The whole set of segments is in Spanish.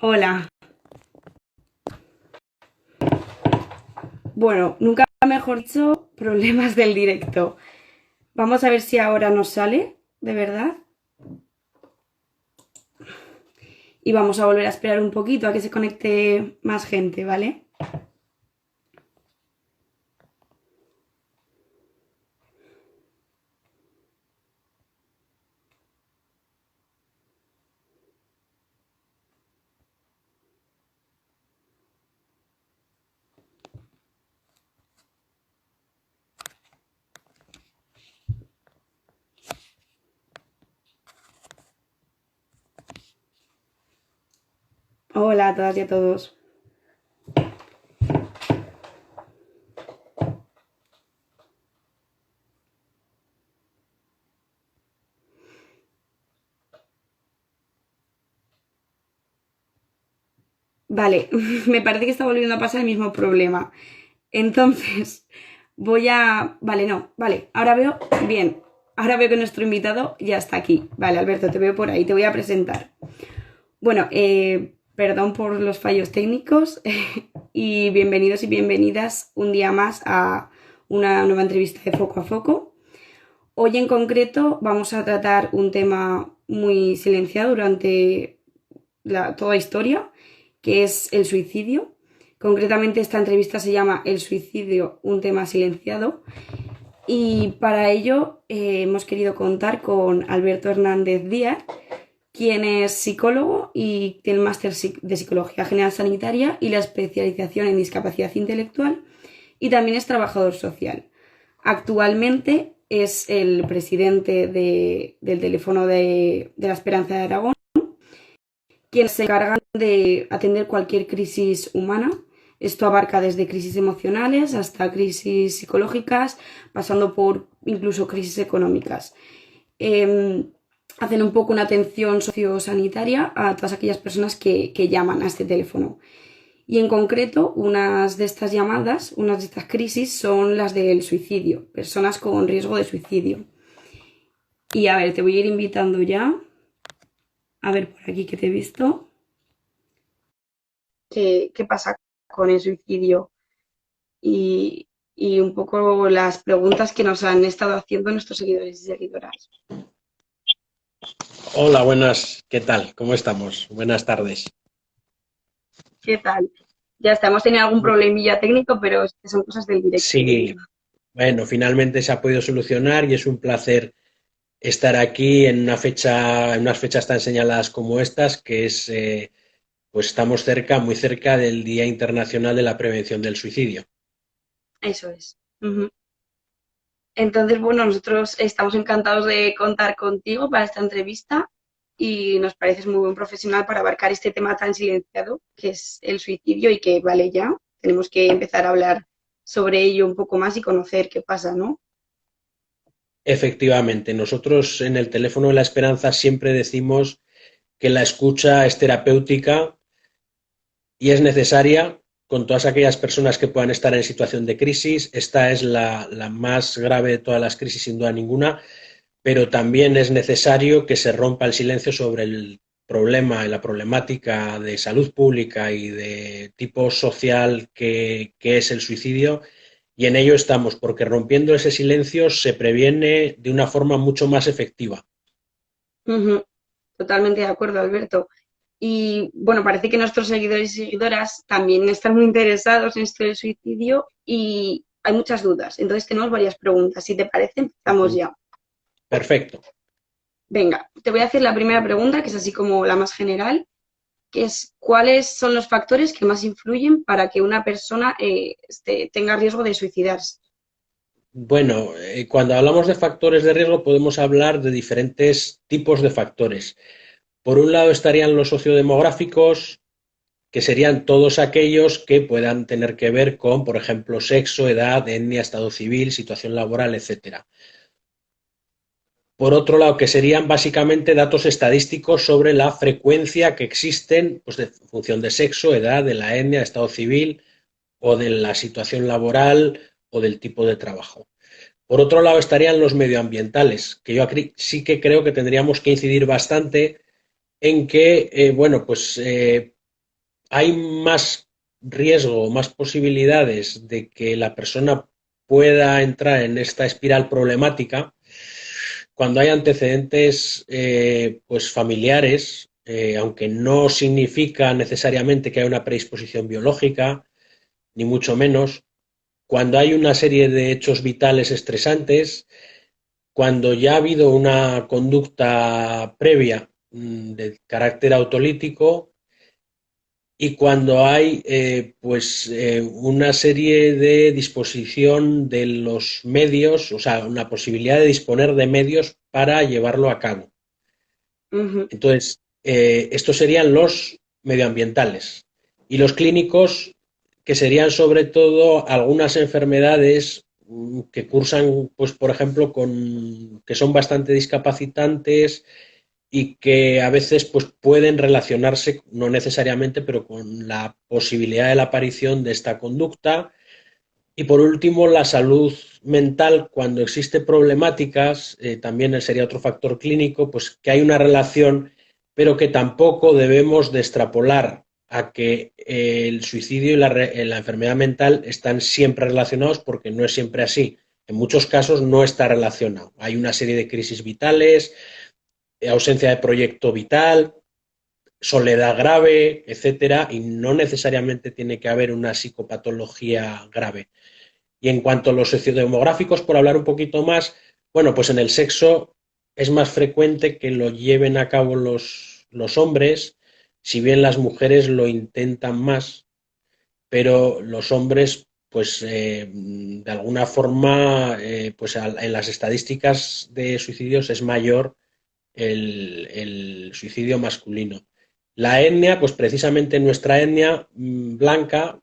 Hola. Bueno, nunca mejor dicho, problemas del directo. Vamos a ver si ahora nos sale, de verdad. Y vamos a volver a esperar un poquito a que se conecte más gente, ¿vale? Hola a todas y a todos. Vale, me parece que está volviendo a pasar el mismo problema. Entonces, Vale, no, vale, ahora veo... Bien, ahora veo que nuestro invitado ya está aquí. Vale, Alberto, te veo por ahí, te voy a presentar. Bueno, perdón por los fallos técnicos y bienvenidos y bienvenidas un día más a una nueva entrevista de Foco a Foco. Hoy en concreto vamos a tratar un tema muy silenciado durante toda la historia, que es el suicidio. Concretamente esta entrevista se llama El suicidio, un tema silenciado. Y para ello hemos querido contar con Alberto Hernández Díaz, quien es psicólogo y tiene el máster de Psicología General Sanitaria y la especialización en discapacidad intelectual, y también es trabajador social. Actualmente es el presidente del teléfono de la Esperanza de Aragón, quienes se encargan de atender cualquier crisis humana. Esto abarca desde crisis emocionales hasta crisis psicológicas, pasando por incluso crisis económicas. Hacen un poco una atención sociosanitaria a todas aquellas personas que llaman a este teléfono. Y en concreto, unas de estas llamadas, unas de estas crisis son las del suicidio, personas con riesgo de suicidio. Y a ver, te voy a ir invitando ya. A ver, por aquí que te he visto. ¿Qué pasa con el suicidio? Y un poco las preguntas que nos han estado haciendo nuestros seguidores y seguidoras. Hola, buenas, ¿qué tal? ¿Cómo estamos? Buenas tardes. ¿Qué tal? Ya está, hemos tenido algún problemilla técnico, pero es que son cosas del directo. Sí, bueno, finalmente se ha podido solucionar y es un placer estar aquí en una fecha, en unas fechas tan señaladas como estas, que es, pues estamos cerca, muy cerca del Día Internacional de la Prevención del Suicidio. Eso es. Ujú. Entonces, bueno, nosotros estamos encantados de contar contigo para esta entrevista y nos pareces muy buen profesional para abarcar este tema tan silenciado que es el suicidio y que, vale, ya tenemos que empezar a hablar sobre ello un poco más y conocer qué pasa, ¿no? Efectivamente, nosotros en el teléfono de la esperanza siempre decimos que la escucha es terapéutica y es necesaria con todas aquellas personas que puedan estar en situación de crisis. Esta es la más grave de todas las crisis, sin duda ninguna, pero también es necesario que se rompa el silencio sobre el problema y la problemática de salud pública y de tipo social que es el suicidio. Y en ello estamos, porque rompiendo ese silencio se previene de una forma mucho más efectiva. Ujú. Totalmente de acuerdo, Alberto. Y bueno, parece que nuestros seguidores y seguidoras también están muy interesados en esto del suicidio y hay muchas dudas. Entonces tenemos varias preguntas. Si te parece, empezamos ya. Perfecto. Venga, te voy a hacer la primera pregunta, que es así como la más general, que es ¿cuáles son los factores que más influyen para que una persona tenga riesgo de suicidarse? Bueno, cuando hablamos de factores de riesgo podemos hablar de diferentes tipos de factores. Por un lado estarían los sociodemográficos, que serían todos aquellos que puedan tener que ver con, por ejemplo, sexo, edad, etnia, estado civil, situación laboral, etcétera. Por otro lado, que serían básicamente datos estadísticos sobre la frecuencia que existen, pues de función de sexo, edad, de la etnia, estado civil o de la situación laboral o del tipo de trabajo. Por otro lado estarían los medioambientales, que yo sí que creo que tendríamos que incidir bastante en que, bueno, pues hay más riesgo, más posibilidades de que la persona pueda entrar en esta espiral problemática cuando hay antecedentes pues familiares, aunque no significa necesariamente que haya una predisposición biológica, ni mucho menos, cuando hay una serie de hechos vitales estresantes, cuando ya ha habido una conducta previa de carácter autolítico y cuando hay una serie de disposición de los medios, o sea, una posibilidad de disponer de medios para llevarlo a cabo. Ujú. Entonces, estos serían los medioambientales y los clínicos, que serían sobre todo algunas enfermedades que cursan, pues por ejemplo, que son bastante discapacitantes y que a veces pues, pueden relacionarse, no necesariamente, pero con la posibilidad de la aparición de esta conducta. Y por último, la salud mental, cuando existe problemáticas, también sería otro factor clínico, pues que hay una relación, pero que tampoco debemos de extrapolar a que el suicidio y la enfermedad mental están siempre relacionados, porque no es siempre así. En muchos casos no está relacionado. Hay una serie de crisis vitales, ausencia de proyecto vital, soledad grave, etcétera, y no necesariamente tiene que haber una psicopatología grave. Y en cuanto a los sociodemográficos, por hablar un poquito más, bueno, pues en el sexo es más frecuente que lo lleven a cabo los hombres, si bien las mujeres lo intentan más, pero los hombres, pues de alguna forma, en las estadísticas de suicidios es mayor el suicidio masculino. La etnia, pues precisamente nuestra etnia blanca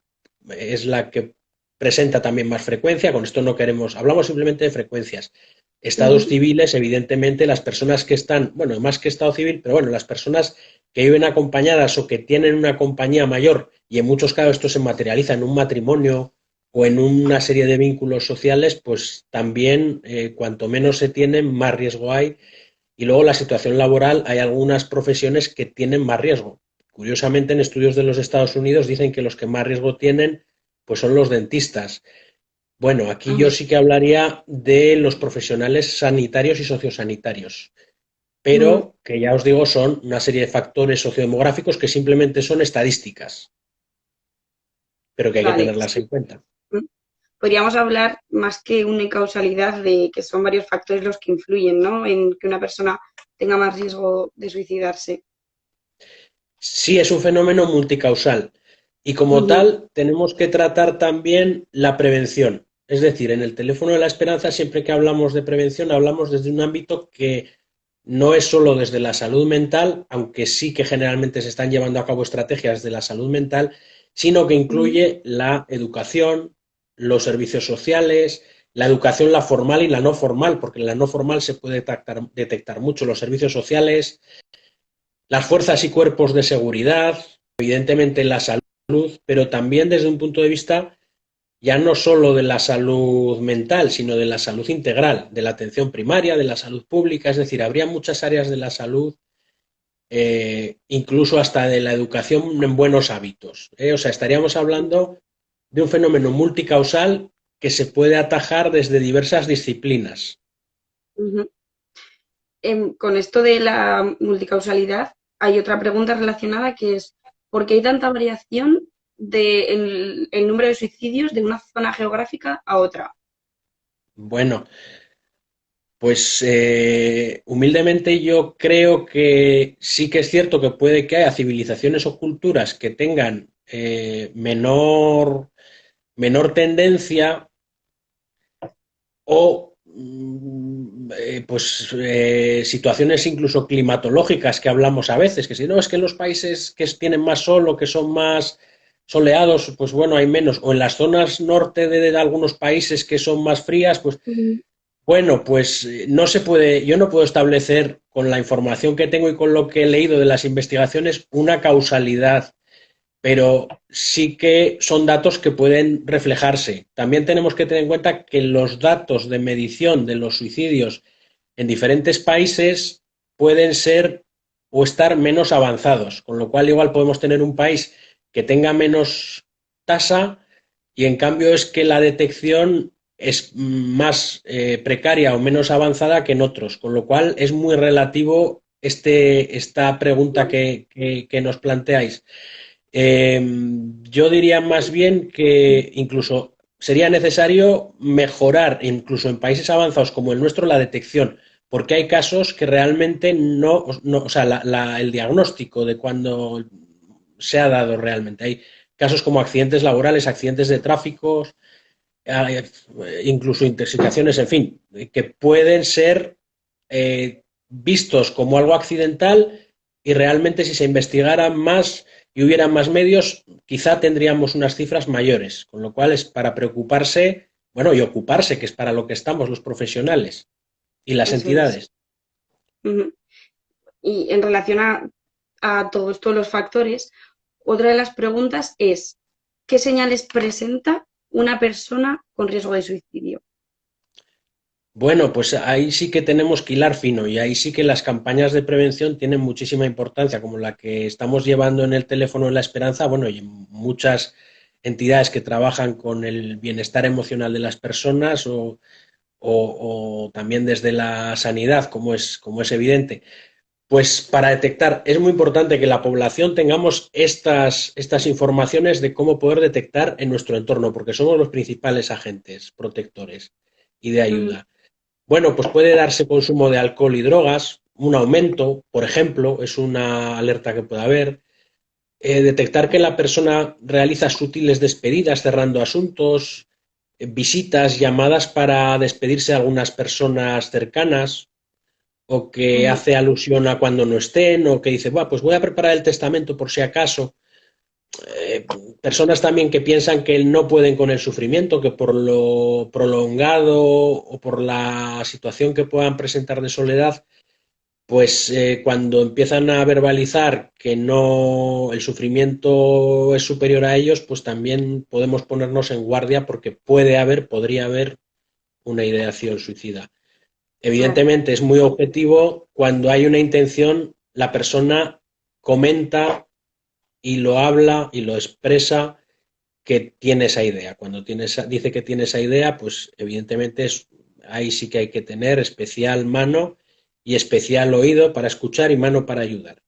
es la que presenta también más frecuencia. Con esto no queremos, hablamos simplemente de frecuencias. Estados Ujú. civiles, evidentemente, las personas que están, bueno, más que estado civil, pero bueno, las personas que viven acompañadas o que tienen una compañía mayor, y en muchos casos esto se materializa en un matrimonio o en una serie de vínculos sociales, pues también cuanto menos se tienen, más riesgo hay. Y luego la situación laboral, hay algunas profesiones que tienen más riesgo. Curiosamente, en estudios de los Estados Unidos dicen que los que más riesgo tienen pues son los dentistas. Bueno, aquí yo Ujú. sí que hablaría de los profesionales sanitarios y sociosanitarios, Ujú. pero que ya os digo son una serie de factores sociodemográficos que simplemente son estadísticas, pero que hay que Vale, tenerlas sí. en cuenta. Mm. Podríamos hablar más que una causalidad de que son varios factores los que influyen, ¿no? En que una persona tenga más riesgo de suicidarse. Sí, es un fenómeno multicausal y como Ujú. tal tenemos que tratar también la prevención. Es decir, en el teléfono de la esperanza, siempre que hablamos de prevención, hablamos desde un ámbito que no es solo desde la salud mental, aunque sí que generalmente se están llevando a cabo estrategias de la salud mental, sino que Ujú. incluye la educación, los servicios sociales, la educación, la formal y la no formal, porque en la no formal se puede detectar mucho los servicios sociales, las fuerzas y cuerpos de seguridad, evidentemente la salud, pero también desde un punto de vista ya no solo de la salud mental, sino de la salud integral, de la atención primaria, de la salud pública, es decir, habría muchas áreas de la salud, incluso hasta de la educación en buenos hábitos. O sea, estaríamos hablando de un fenómeno multicausal que se puede atajar desde diversas disciplinas. Ujú. Con esto de la multicausalidad, hay otra pregunta relacionada que es, ¿por qué hay tanta variación de el número de suicidios de una zona geográfica a otra? Bueno, pues humildemente yo creo que sí que es cierto que puede que haya civilizaciones o culturas que tengan menor tendencia o situaciones incluso climatológicas que hablamos a veces, que si no es que en los países que tienen más sol o que son más soleados, pues bueno, hay menos, o en las zonas norte de algunos países que son más frías, pues Ujú. bueno, pues no se puede, yo no puedo establecer con la información que tengo y con lo que he leído de las investigaciones una causalidad, pero sí que son datos que pueden reflejarse. También tenemos que tener en cuenta que los datos de medición de los suicidios en diferentes países pueden ser o estar menos avanzados, con lo cual igual podemos tener un país que tenga menos tasa y en cambio es que la detección es más precaria o menos avanzada que en otros, con lo cual es muy relativo esta pregunta que nos planteáis. Eh, yo diría más bien que incluso sería necesario mejorar, incluso en países avanzados como el nuestro, la detección, porque hay casos que realmente o sea, el diagnóstico de cuando se ha dado realmente. Hay casos como accidentes laborales, accidentes de tráfico, incluso intoxicaciones, en fin, que pueden ser vistos como algo accidental y realmente si se investigaran más y hubieran más medios, quizá tendríamos unas cifras mayores, con lo cual es para preocuparse, bueno, y ocuparse, que es para lo que estamos los profesionales y las Eso es. entidades. Ujú. Y en relación a todos estos los factores, otra de las preguntas es, ¿qué señales presenta una persona con riesgo de suicidio? Bueno, pues ahí sí que tenemos que hilar fino y ahí sí que las campañas de prevención tienen muchísima importancia, como la que estamos llevando en el teléfono de la esperanza, bueno, y en muchas entidades que trabajan con el bienestar emocional de las personas o también desde la sanidad, como es evidente. Pues para detectar, es muy importante que la población tengamos estas informaciones de cómo poder detectar en nuestro entorno, porque somos los principales agentes protectores y de Ujú, ayuda. Bueno, pues puede darse consumo de alcohol y drogas, un aumento, por ejemplo, es una alerta que puede haber. Detectar que la persona realiza sutiles despedidas cerrando asuntos, visitas, llamadas para despedirse de algunas personas cercanas, o que ujú, hace alusión a cuando no estén, o que dice, pues voy a preparar el testamento por si acaso. Eh, Personas también que piensan que no pueden con el sufrimiento, que por lo prolongado o por la situación que puedan presentar de soledad, pues cuando empiezan a verbalizar que no el sufrimiento es superior a ellos, pues también podemos ponernos en guardia porque podría haber una ideación suicida. claro. Evidentemente es muy objetivo cuando hay una intención, la persona comenta y lo habla y lo expresa que tiene esa idea. Cuando dice que tiene esa idea, pues evidentemente ahí sí que hay que tener especial mano y especial oído para escuchar y mano para ayudar.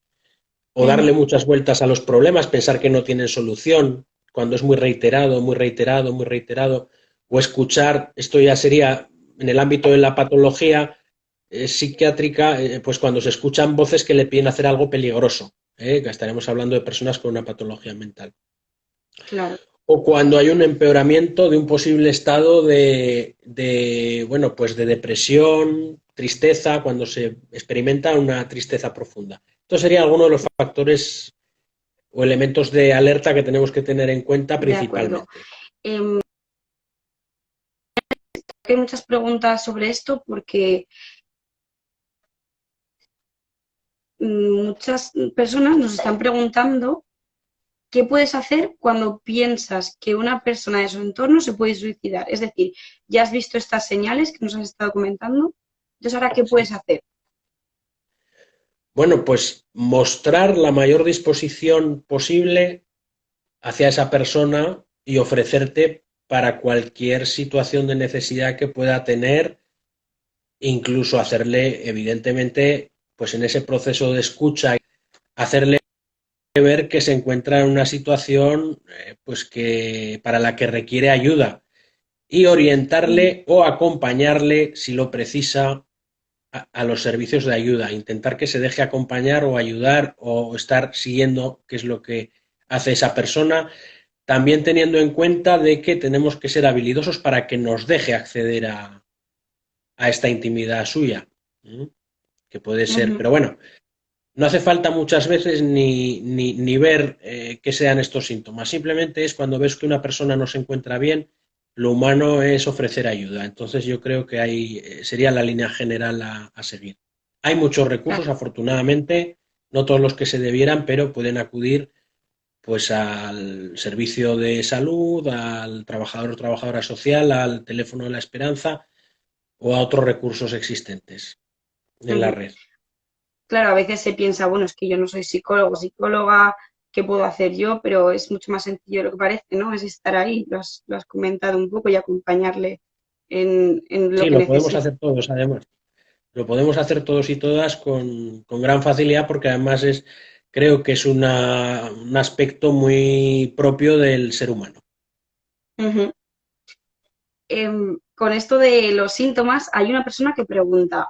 O darle Ujú, muchas vueltas a los problemas, pensar que no tienen solución, cuando es muy reiterado, muy reiterado, muy reiterado, o escuchar, esto ya sería en el ámbito de la patología psiquiátrica, pues cuando se escuchan voces que le piden hacer algo peligroso, que estaremos hablando de personas con una patología mental claro. o cuando hay un empeoramiento de un posible estado bueno, pues de depresión, tristeza, cuando se experimenta una tristeza profunda. Estos serían algunos de los factores o elementos de alerta que tenemos que tener en cuenta De acuerdo. principalmente. Hay muchas preguntas sobre esto porque muchas personas nos están preguntando qué puedes hacer cuando piensas que una persona de su entorno se puede suicidar. Es decir, ya has visto estas señales que nos has estado comentando, entonces ahora, ¿qué puedes Sí. hacer? Bueno, pues mostrar la mayor disposición posible hacia esa persona y ofrecerte para cualquier situación de necesidad que pueda tener, incluso hacerle, evidentemente, pues en ese proceso de escucha, hacerle ver que se encuentra en una situación pues que para la que requiere ayuda y Ujú, orientarle o acompañarle si lo precisa a los servicios de ayuda, intentar que se deje acompañar o ayudar o estar siguiendo qué es lo que hace esa persona, también teniendo en cuenta de que tenemos que ser habilidosos para que nos deje acceder a esta intimidad suya, ¿eh? Que puede ser, ujú, pero bueno, no hace falta muchas veces ni ver qué sean estos síntomas. Simplemente es cuando ves que una persona no se encuentra bien, lo humano es ofrecer ayuda. Entonces yo creo que ahí sería la línea general a seguir. Hay muchos recursos, claro. afortunadamente, no todos los que se debieran, pero pueden acudir pues al servicio de salud, al trabajador o trabajadora social, al teléfono de la esperanza o a otros recursos existentes en la Ujú. red. Claro, a veces se piensa, bueno, es que yo no soy psicólogo, psicóloga, qué puedo hacer yo, pero es mucho más sencillo de lo que parece, ¿no? Es estar ahí, lo has comentado un poco y acompañarle en lo Sí, que lo podemos necesite. hacer todos, además. Lo podemos hacer todos y todas con gran facilidad porque además creo que es un aspecto muy propio del ser humano. Ujú. Con esto de los síntomas, hay una persona que pregunta,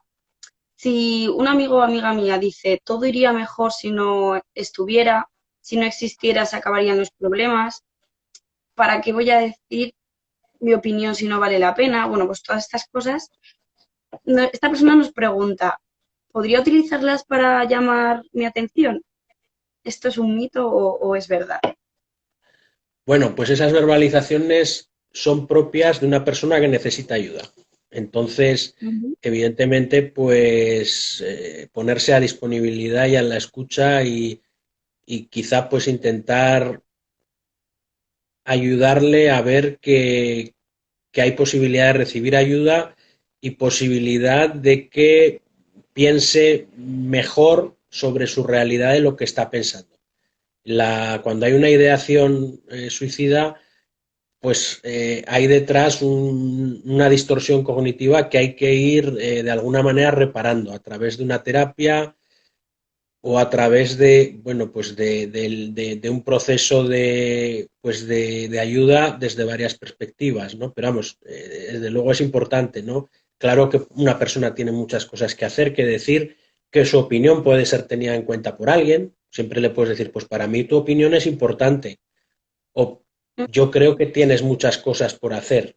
si un amigo o amiga mía dice, todo iría mejor si no estuviera, si no existiera, se acabarían los problemas, ¿para qué voy a decir mi opinión si no vale la pena? Bueno, pues todas estas cosas. Esta persona nos pregunta, ¿podría utilizarlas para llamar mi atención? ¿Esto es un mito o es verdad? Bueno, pues esas verbalizaciones son propias de una persona que necesita ayuda. Entonces, Ujú. evidentemente, pues ponerse a disponibilidad y a la escucha y quizá pues intentar ayudarle a ver que hay posibilidad de recibir ayuda y posibilidad de que piense mejor sobre su realidad de lo que está pensando. Cuando hay una ideación suicida, pues hay detrás una distorsión cognitiva que hay que ir de alguna manera reparando a través de una terapia o a través de, bueno, pues de un proceso de ayuda desde varias perspectivas, ¿no? Pero vamos, desde luego es importante, ¿no? Claro que una persona tiene muchas cosas que hacer, que decir, que su opinión puede ser tenida en cuenta por alguien. Siempre le puedes decir, pues para mí tu opinión es importante o yo creo que tienes muchas cosas por hacer.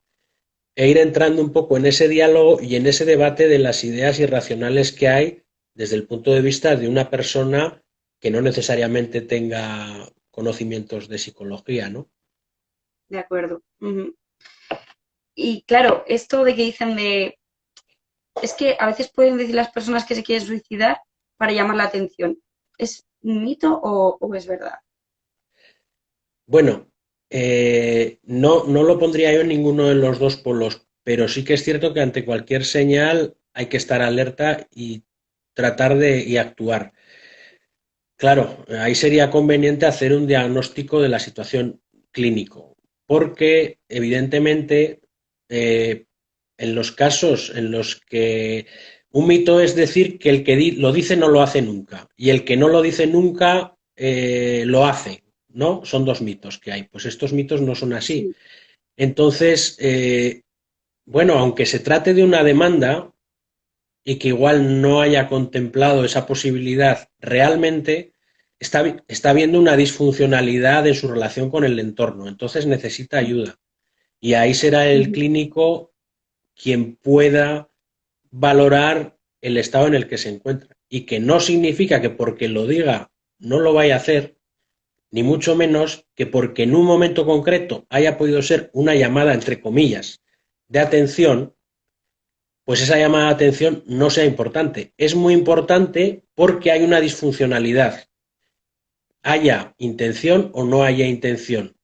E ir entrando un poco en ese diálogo y en ese debate de las ideas irracionales que hay desde el punto de vista de una persona que no necesariamente tenga conocimientos de psicología, ¿no? De acuerdo. Ujú. Y claro, esto de que dicen de, es que a veces pueden decir las personas que se quieren suicidar para llamar la atención. ¿Es un mito o es verdad? Bueno, no lo pondría yo en ninguno de los dos polos, pero sí que es cierto que ante cualquier señal hay que estar alerta y tratar y actuar. Claro, ahí sería conveniente hacer un diagnóstico de la situación clínico, porque evidentemente eh, en los casos en los que un mito es decir que el que lo dice no lo hace nunca y el que no lo dice nunca lo hace, ¿no? Son dos mitos que hay. Pues estos mitos no son así. Sí. Entonces, bueno, aunque se trate de una demanda y que igual no haya contemplado esa posibilidad realmente, está viendo una disfuncionalidad en su relación con el entorno, entonces necesita ayuda. Y ahí será el Ujú. clínico quien pueda valorar el estado en el que se encuentra. Y que no significa que porque lo diga no lo vaya a hacer, ni mucho menos que porque en un momento concreto haya podido ser una llamada, entre comillas, de atención, pues esa llamada de atención no sea importante. Es muy importante porque hay una disfuncionalidad, haya intención o no haya intención.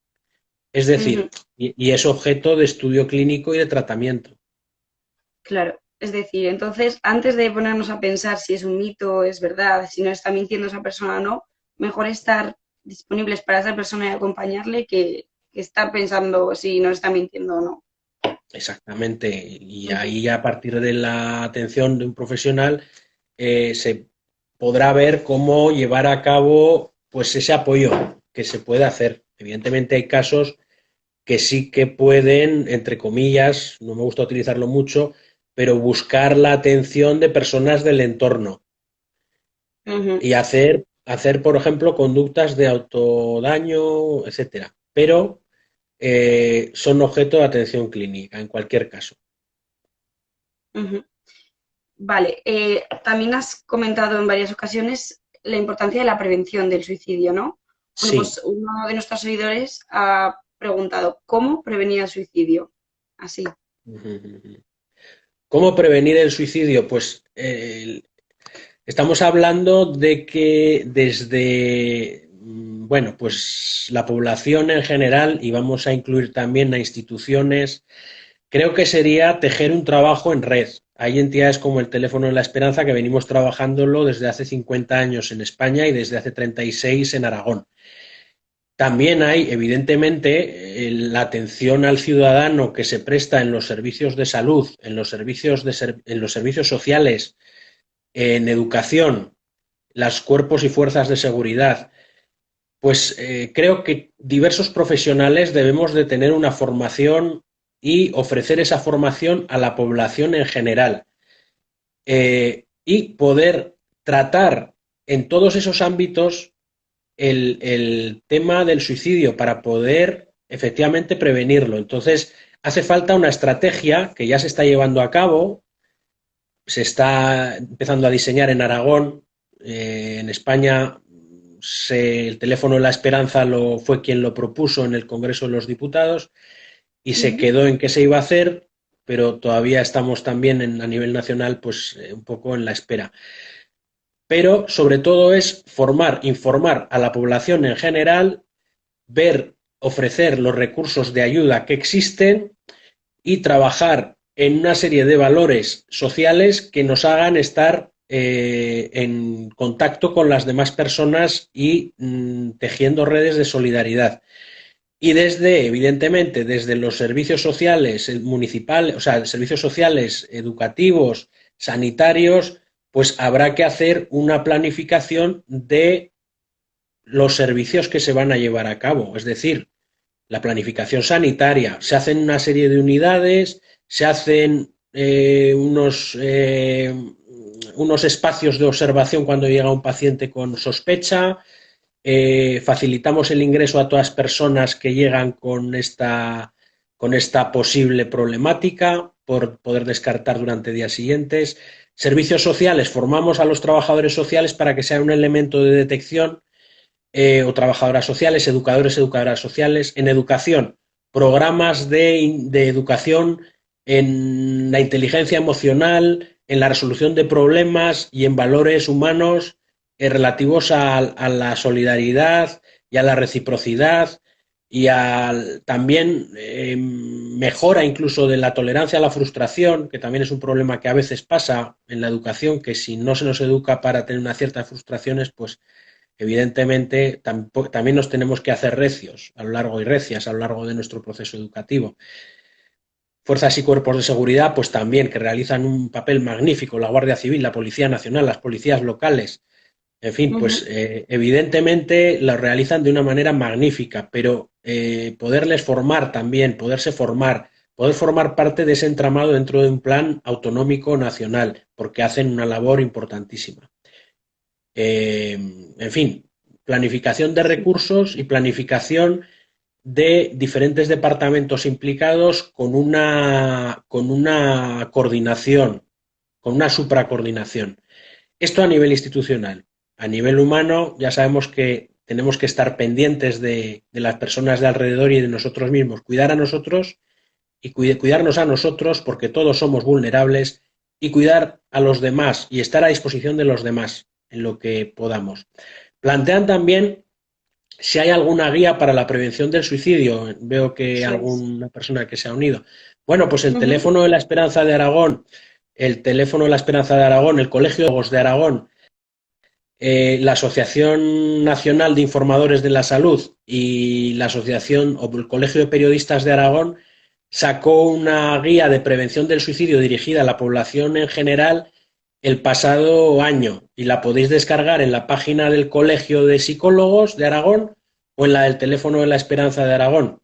Es Ujú. decir, y es objeto de estudio clínico y de tratamiento. Claro. Es decir, entonces, antes de ponernos a pensar si es un mito, es verdad, si nos está mintiendo esa persona o no, mejor estar disponibles para esa persona y acompañarle que estar pensando si nos está mintiendo o no. Exactamente. Y Ujú. ahí a partir de la atención de un profesional se podrá ver cómo llevar a cabo pues ese apoyo que se puede hacer. Evidentemente hay casos que sí que pueden, entre comillas, no me gusta utilizarlo mucho, pero buscar la atención de personas del entorno Ujú. y hacer por ejemplo, conductas de autodaño, etcétera. Pero son objeto de atención clínica en cualquier caso. Ujú. Vale, también has comentado en varias ocasiones la importancia de la prevención del suicidio, ¿no? Bueno, Sí. pues uno de nuestros seguidores ha preguntado, ¿cómo prevenir el suicidio? Así. ¿Cómo prevenir el suicidio? Pues estamos hablando de que desde, bueno, pues la población en general, y vamos a incluir también a instituciones, creo que sería tejer un trabajo en red. Hay entidades como el Teléfono de la Esperanza que venimos trabajándolo desde hace 50 años en España y desde hace 36 en Aragón. También hay, evidentemente, la atención al ciudadano que se presta en los servicios de salud, en los servicios sociales, en educación, los cuerpos y fuerzas de seguridad. Pues creo que diversos profesionales debemos de tener una formación y ofrecer esa formación a la población en general, y poder tratar en todos esos ámbitos el tema del suicidio para poder efectivamente prevenirlo. Entonces, hace falta una estrategia que ya se está llevando a cabo, se está empezando a diseñar en Aragón, en España. El teléfono de la esperanza fue quien lo propuso en el Congreso de los Diputados y se Ujú. quedó en que se iba a hacer, pero todavía estamos también a nivel nacional pues un poco en la espera. Pero sobre todo es informar a la población en general, ver, ofrecer los recursos de ayuda que existen y trabajar en una serie de valores sociales que nos hagan estar en contacto con las demás personas y tejiendo redes de solidaridad. Y evidentemente, desde los servicios sociales municipales, o sea, servicios sociales, educativos, sanitarios, pues habrá que hacer una planificación de los servicios que se van a llevar a cabo. Es decir, la planificación sanitaria. Se hacen una serie de unidades, se hacen unos espacios de observación cuando llega un paciente con sospecha, facilitamos el ingreso a todas las personas que llegan con esta posible problemática por poder descartar durante días siguientes. Servicios sociales, formamos a los trabajadores sociales para que sean un elemento de detección, o trabajadoras sociales, educadoras sociales. En educación, programas de educación en la inteligencia emocional, en la resolución de problemas y en valores humanos relativos a la solidaridad y a la reciprocidad y también mejora incluso de la tolerancia a la frustración, que también es un problema que a veces pasa en la educación, que si no se nos educa para tener una cierta frustraciones, pues evidentemente también nos tenemos que hacer recios a lo largo y recias a lo largo de nuestro proceso educativo. Fuerzas y cuerpos de seguridad, pues también, que realizan un papel magnífico, la Guardia Civil, la Policía Nacional, las policías locales, en fin, pues Ujú. evidentemente lo realizan de una manera magnífica, pero poderles formar también, poder formar parte de ese entramado dentro de un plan autonómico nacional, porque hacen una labor importantísima. En fin, planificación de Sí. recursos y planificación de diferentes departamentos implicados con una coordinación, con una supracoordinación. Esto a nivel institucional. A nivel humano, ya sabemos que tenemos que estar pendientes de las personas de alrededor y de nosotros mismos, cuidar a nosotros y cuidarnos a nosotros porque todos somos vulnerables y cuidar a los demás y estar a disposición de los demás en lo que podamos. Plantean también si hay alguna guía para la prevención del suicidio. Veo que Eso es. alguna persona que se ha unido. Bueno, pues el Ujú. teléfono de la Esperanza de Aragón, el teléfono de la Esperanza de Aragón, el Colegio de Ojos de Aragón, la Asociación Nacional de Informadores de la Salud y la Asociación o el Colegio de Periodistas de Aragón sacó una guía de prevención del suicidio dirigida a la población en general el pasado año y la podéis descargar en la página del Colegio de Psicólogos de Aragón o en la del teléfono de la Esperanza de Aragón.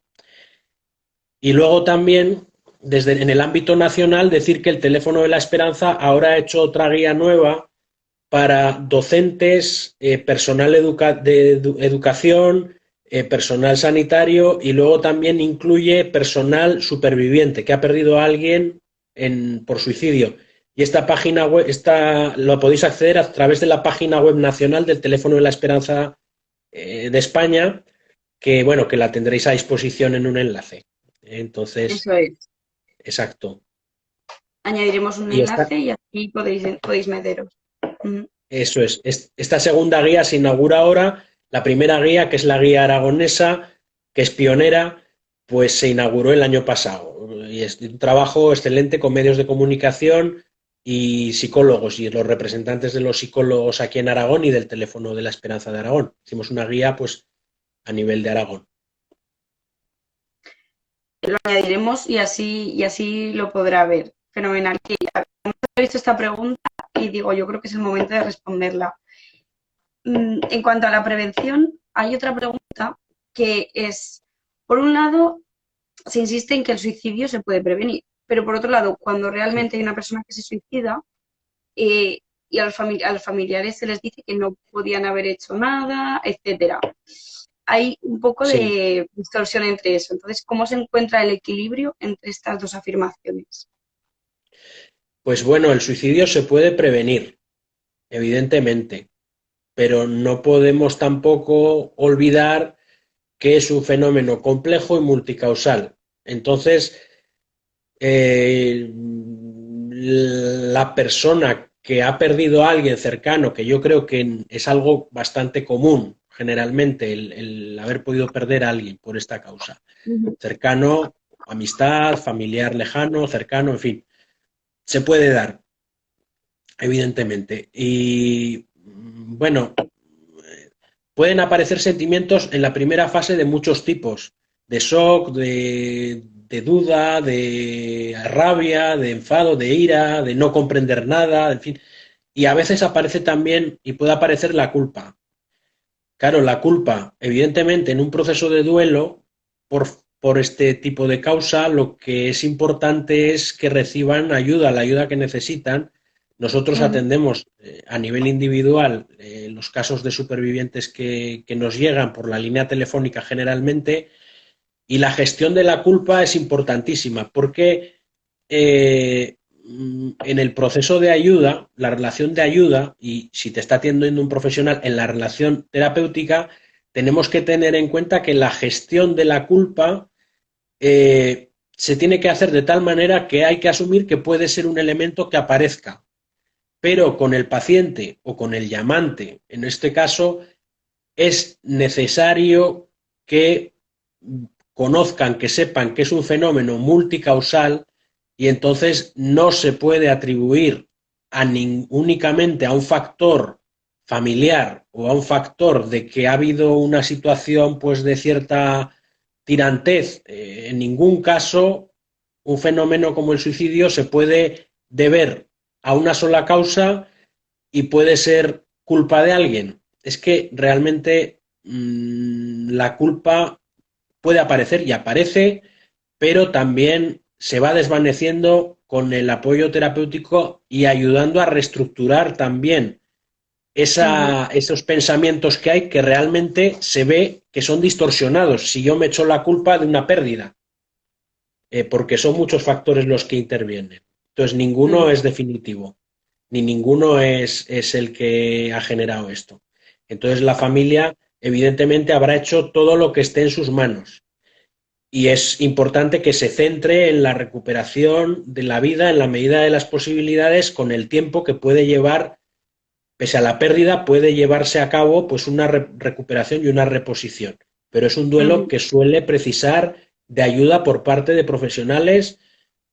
Y luego también, en el ámbito nacional, decir que el teléfono de la Esperanza ahora ha hecho otra guía nueva para docentes, personal de educación, personal sanitario y luego también incluye personal superviviente que ha perdido a alguien por suicidio. Y esta página web lo podéis acceder a través de la página web nacional del Teléfono de la Esperanza de España, que bueno, que la tendréis a disposición en un enlace. Entonces, Eso es. exacto. Añadiremos un Y esta, enlace y así podéis meteros. Ujú. Eso es. Esta segunda guía se inaugura ahora. La primera guía, que es la guía aragonesa, que es pionera, pues se inauguró el año pasado. Y es un trabajo excelente con medios de comunicación y psicólogos y los representantes de los psicólogos aquí en Aragón y del teléfono de la Esperanza de Aragón. Hicimos una guía, pues, a nivel de Aragón. Lo añadiremos y así lo podrá ver. Fenomenal. Y he visto esta pregunta y digo, yo creo que es el momento de responderla. En cuanto a la prevención, hay otra pregunta que es, por un lado, se insiste en que el suicidio se puede prevenir, pero por otro lado, cuando realmente hay una persona que se suicida y a a los familiares se les dice que no podían haber hecho nada, etcétera. Hay un poco Sí, de distorsión entre eso. Entonces, ¿cómo se encuentra el equilibrio entre estas dos afirmaciones? pues bueno, el suicidio se puede prevenir, evidentemente, pero no podemos tampoco olvidar que es un fenómeno complejo y multicausal. Entonces, la persona que ha perdido a alguien cercano, que yo creo que es algo bastante común generalmente, el haber podido perder a alguien por esta causa, Ujú. cercano, amistad, familiar lejano, cercano, en fin, se puede dar, evidentemente. Y bueno, pueden aparecer sentimientos en la primera fase de muchos tipos, de shock, de duda, de rabia, de enfado, de ira, de no comprender nada, en fin. Y a veces aparece también y puede aparecer la culpa. Claro, la culpa, evidentemente, en un proceso de duelo, por, por este tipo de causa, lo que es importante es que reciban ayuda, la ayuda que necesitan. Nosotros Ujú. atendemos a nivel individual los casos de supervivientes que nos llegan por la línea telefónica generalmente, y la gestión de la culpa es importantísima porque en el proceso de ayuda, la relación de ayuda, y si te está atendiendo un profesional en la relación terapéutica, tenemos que tener en cuenta que la gestión de la culpa se tiene que hacer de tal manera que hay que asumir que puede ser un elemento que aparezca, pero con el paciente o con el llamante, en este caso, es necesario que conozcan, que sepan que es un fenómeno multicausal y entonces no se puede atribuir únicamente a un factor familiar o a un factor de que ha habido una situación pues de cierta tirantez. En ningún caso un fenómeno como el suicidio se puede deber a una sola causa y puede ser culpa de alguien. Es que realmente la culpa puede aparecer y aparece, pero también se va desvaneciendo con el apoyo terapéutico y ayudando a reestructurar también Ujú. esos pensamientos que hay que realmente se ve que son distorsionados. Si yo me echo la culpa de una pérdida, porque son muchos factores los que intervienen. Entonces, ninguno Ujú. es definitivo, ni ninguno es el que ha generado esto. Entonces, la familia, evidentemente, habrá hecho todo lo que esté en sus manos. Y es importante que se centre en la recuperación de la vida en la medida de las posibilidades, con el tiempo que puede llevar, pese a la pérdida, puede llevarse a cabo pues una recuperación y una reposición. Pero es un duelo Ujú. que suele precisar de ayuda por parte de profesionales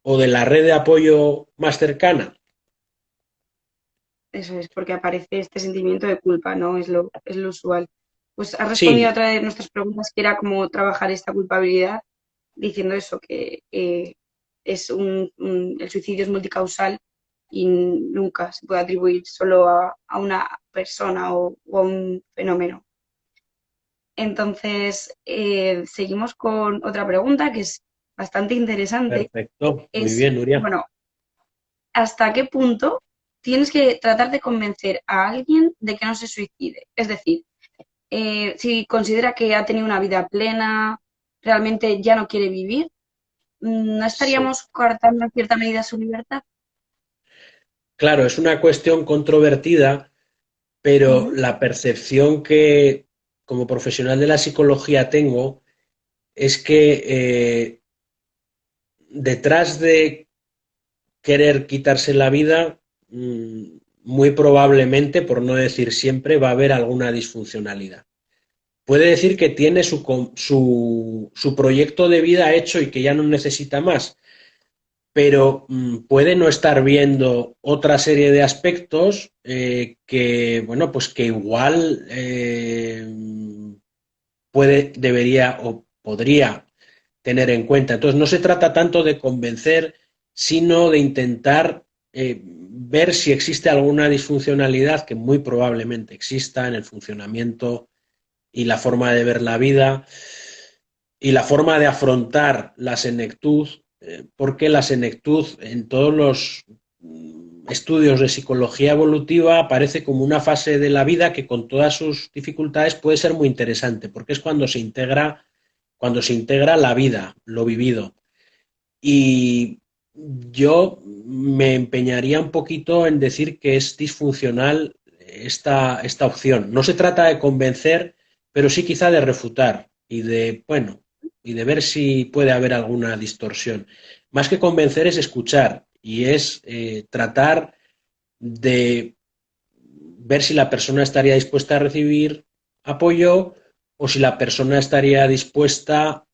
o de la red de apoyo más cercana. Eso es, porque aparece este sentimiento de culpa, ¿no? Es lo usual. Pues has respondido a Sí, otra de nuestras preguntas, que era cómo trabajar esta culpabilidad, diciendo eso, que el suicidio es multicausal y nunca se puede atribuir solo a una persona o a un fenómeno. Entonces, seguimos con otra pregunta que es bastante interesante. perfecto. Muy Es, bien, Nuria. bueno, ¿hasta qué punto tienes que tratar de convencer a alguien de que no se suicide? Es decir, si considera que ha tenido una vida plena, realmente ya no quiere vivir, ¿no Sí. estaríamos coartando en cierta medida su libertad? Claro, es una cuestión controvertida, pero Ujú. la percepción que como profesional de la psicología tengo es que detrás de querer quitarse la vida, muy probablemente, por no decir siempre, va a haber alguna disfuncionalidad. Puede decir que tiene su proyecto de vida hecho y que ya no necesita más, pero puede no estar viendo otra serie de aspectos que, bueno, pues que igual puede, debería o podría tener en cuenta. Entonces, no se trata tanto de convencer, sino de intentar ver si existe alguna disfuncionalidad que muy probablemente exista en el funcionamiento y la forma de ver la vida y la forma de afrontar la senectud, porque la senectud en todos los estudios de psicología evolutiva aparece como una fase de la vida que con todas sus dificultades puede ser muy interesante, porque es cuando se integra la vida, lo vivido. Y yo me empeñaría un poquito en decir que es disfuncional esta opción. No se trata de convencer, pero sí quizá de refutar y de, bueno, y de ver si puede haber alguna distorsión. Más que convencer es escuchar y es tratar de ver si la persona estaría dispuesta a recibir apoyo o si la persona estaría dispuesta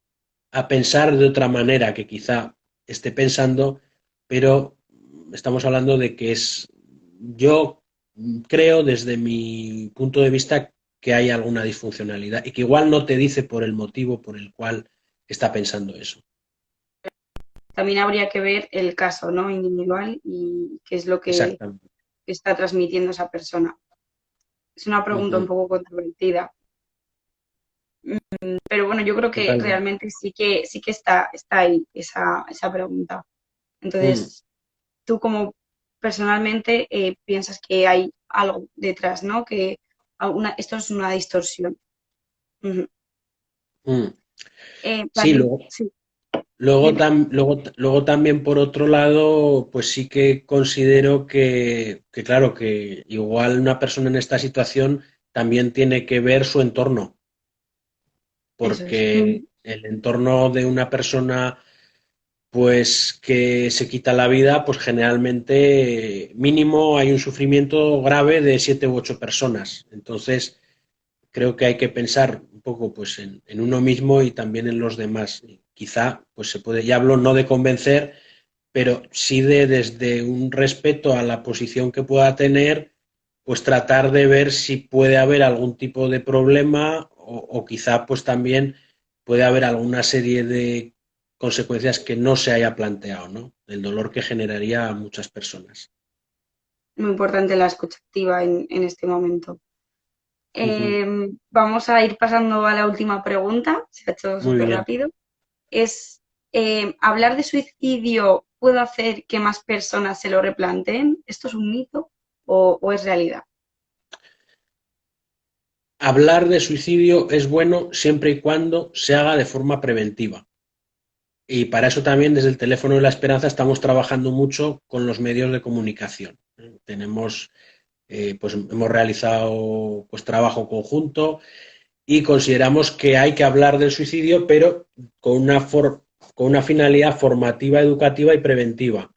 a pensar de otra manera que quizá esté pensando, pero estamos hablando de que yo creo desde mi punto de vista que hay alguna disfuncionalidad y que igual no te dice por el motivo por el cual está pensando eso. También habría que ver el caso, ¿no? Individual y qué es lo que Exactamente. está transmitiendo esa persona. Es una Uh pregunta un -huh. poco controvertida. Pero bueno, yo creo que Totalmente. realmente sí que está ahí esa pregunta. Mm. Entonces, tú como personalmente piensas que hay algo detrás, ¿no? Que esto es una distorsión. Ujú. Mm. Sí, Vale, luego, sí, luego, dime. luego también por otro lado, pues sí que considero que, claro, que igual una persona en esta situación también tiene que ver su entorno, Eso es. porque Ujú. el entorno de una persona pues que se quita la vida, pues generalmente mínimo hay un sufrimiento grave de 7 u 8 personas. Entonces, creo que hay que pensar un poco pues en uno mismo y también en los demás. Y quizá pues se puede, ya hablo no de convencer, pero sí de desde un respeto a la posición que pueda tener, pues tratar de ver si puede haber algún tipo de problema o quizá pues también puede haber alguna serie de consecuencias que no se haya planteado, ¿no? El dolor que generaría a muchas personas. Muy importante la escucha activa en este momento. Ujú. Vamos a ir pasando a la última pregunta, se ha hecho Muy súper bien. rápido. Es, ¿hablar de suicidio puede hacer que más personas se lo replanteen? ¿Esto es un mito o es realidad? Hablar de suicidio es bueno siempre y cuando se haga de forma preventiva. Y para eso también desde el Teléfono de la Esperanza estamos trabajando mucho con los medios de comunicación. Tenemos, pues hemos realizado pues trabajo conjunto y consideramos que hay que hablar del suicidio, pero con una finalidad formativa, educativa y preventiva.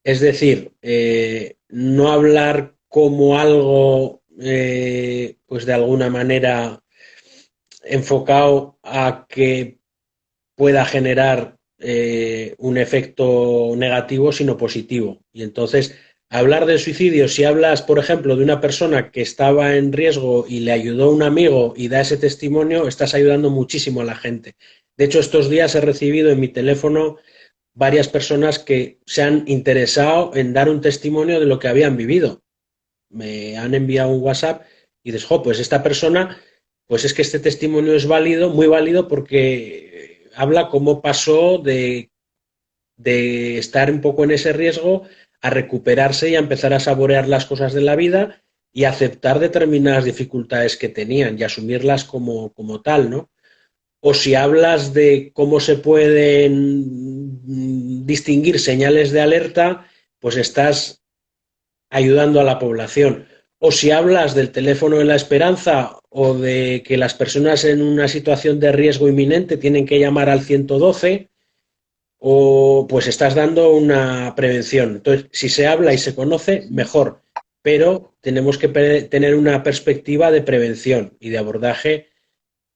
Es decir, no hablar como algo, pues de alguna manera enfocado a que pueda generar un efecto negativo, sino positivo. Y entonces, hablar del suicidio, si hablas, por ejemplo, de una persona que estaba en riesgo y le ayudó un amigo y da ese testimonio, estás ayudando muchísimo a la gente. De hecho, estos días he recibido en mi teléfono varias personas que se han interesado en dar un testimonio de lo que habían vivido. Me han enviado un WhatsApp y dices, jo, pues esta persona, pues es que este testimonio es válido, muy válido, porque habla cómo pasó de estar un poco en ese riesgo a recuperarse y a empezar a saborear las cosas de la vida y aceptar determinadas dificultades que tenían y asumirlas como tal, ¿no? O si hablas de cómo se pueden distinguir señales de alerta, pues estás ayudando a la población. O si hablas del teléfono de la esperanza o de que las personas en una situación de riesgo inminente tienen que llamar al 112, o pues estás dando una prevención. Entonces, si se habla y se conoce, mejor, pero tenemos que tener una perspectiva de prevención y de abordaje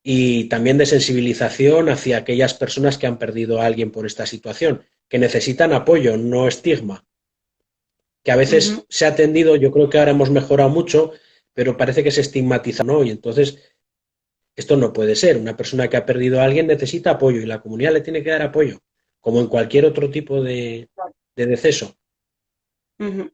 y también de sensibilización hacia aquellas personas que han perdido a alguien por esta situación, que necesitan apoyo, no estigma, que a Ujú. veces se ha atendido, yo creo que ahora hemos mejorado mucho, pero parece que se estigmatiza, ¿no? Y entonces Esto no puede ser. Una persona que ha perdido a alguien necesita apoyo y la comunidad le tiene que dar apoyo, como en cualquier otro tipo de deceso. Ujú.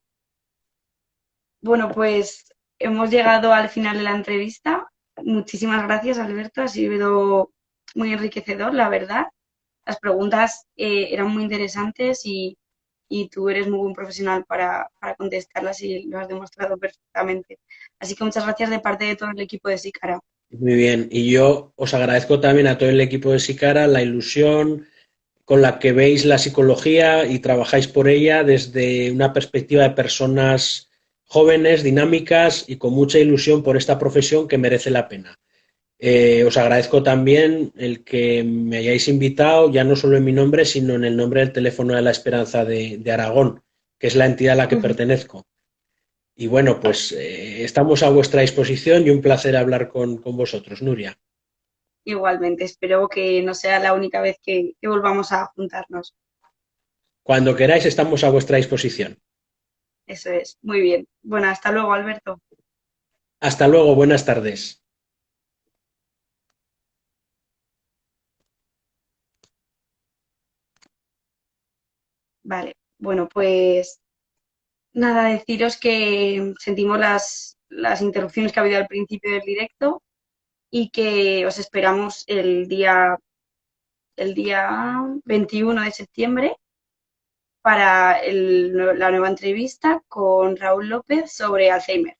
Bueno, pues hemos llegado al final de la entrevista. Muchísimas gracias, Alberto. Ha sido muy enriquecedor, la verdad. Las preguntas eran muy interesantes y tú eres muy buen profesional para contestarlas y lo has demostrado perfectamente. Así que muchas gracias de parte de todo el equipo de Sicara. Muy bien. Y yo os agradezco también a todo el equipo de Sicara la ilusión con la que veis la psicología y trabajáis por ella desde una perspectiva de personas jóvenes, dinámicas y con mucha ilusión por esta profesión que merece la pena. Os agradezco también el que me hayáis invitado, ya no solo en mi nombre, sino en el nombre del Teléfono de la Esperanza de Aragón, que es la entidad a la que Ujú. pertenezco. Y bueno, pues estamos a vuestra disposición y un placer hablar con vosotros, Nuria. Igualmente, espero que no sea la única vez que volvamos a juntarnos. Cuando queráis, estamos a vuestra disposición. Eso es, muy bien. Bueno, hasta luego, Alberto. Hasta luego, buenas tardes. Vale, bueno, pues nada, deciros que sentimos las interrupciones que ha habido al principio del directo y que os esperamos el día 21 de septiembre para la nueva entrevista con Raúl López sobre Alzheimer.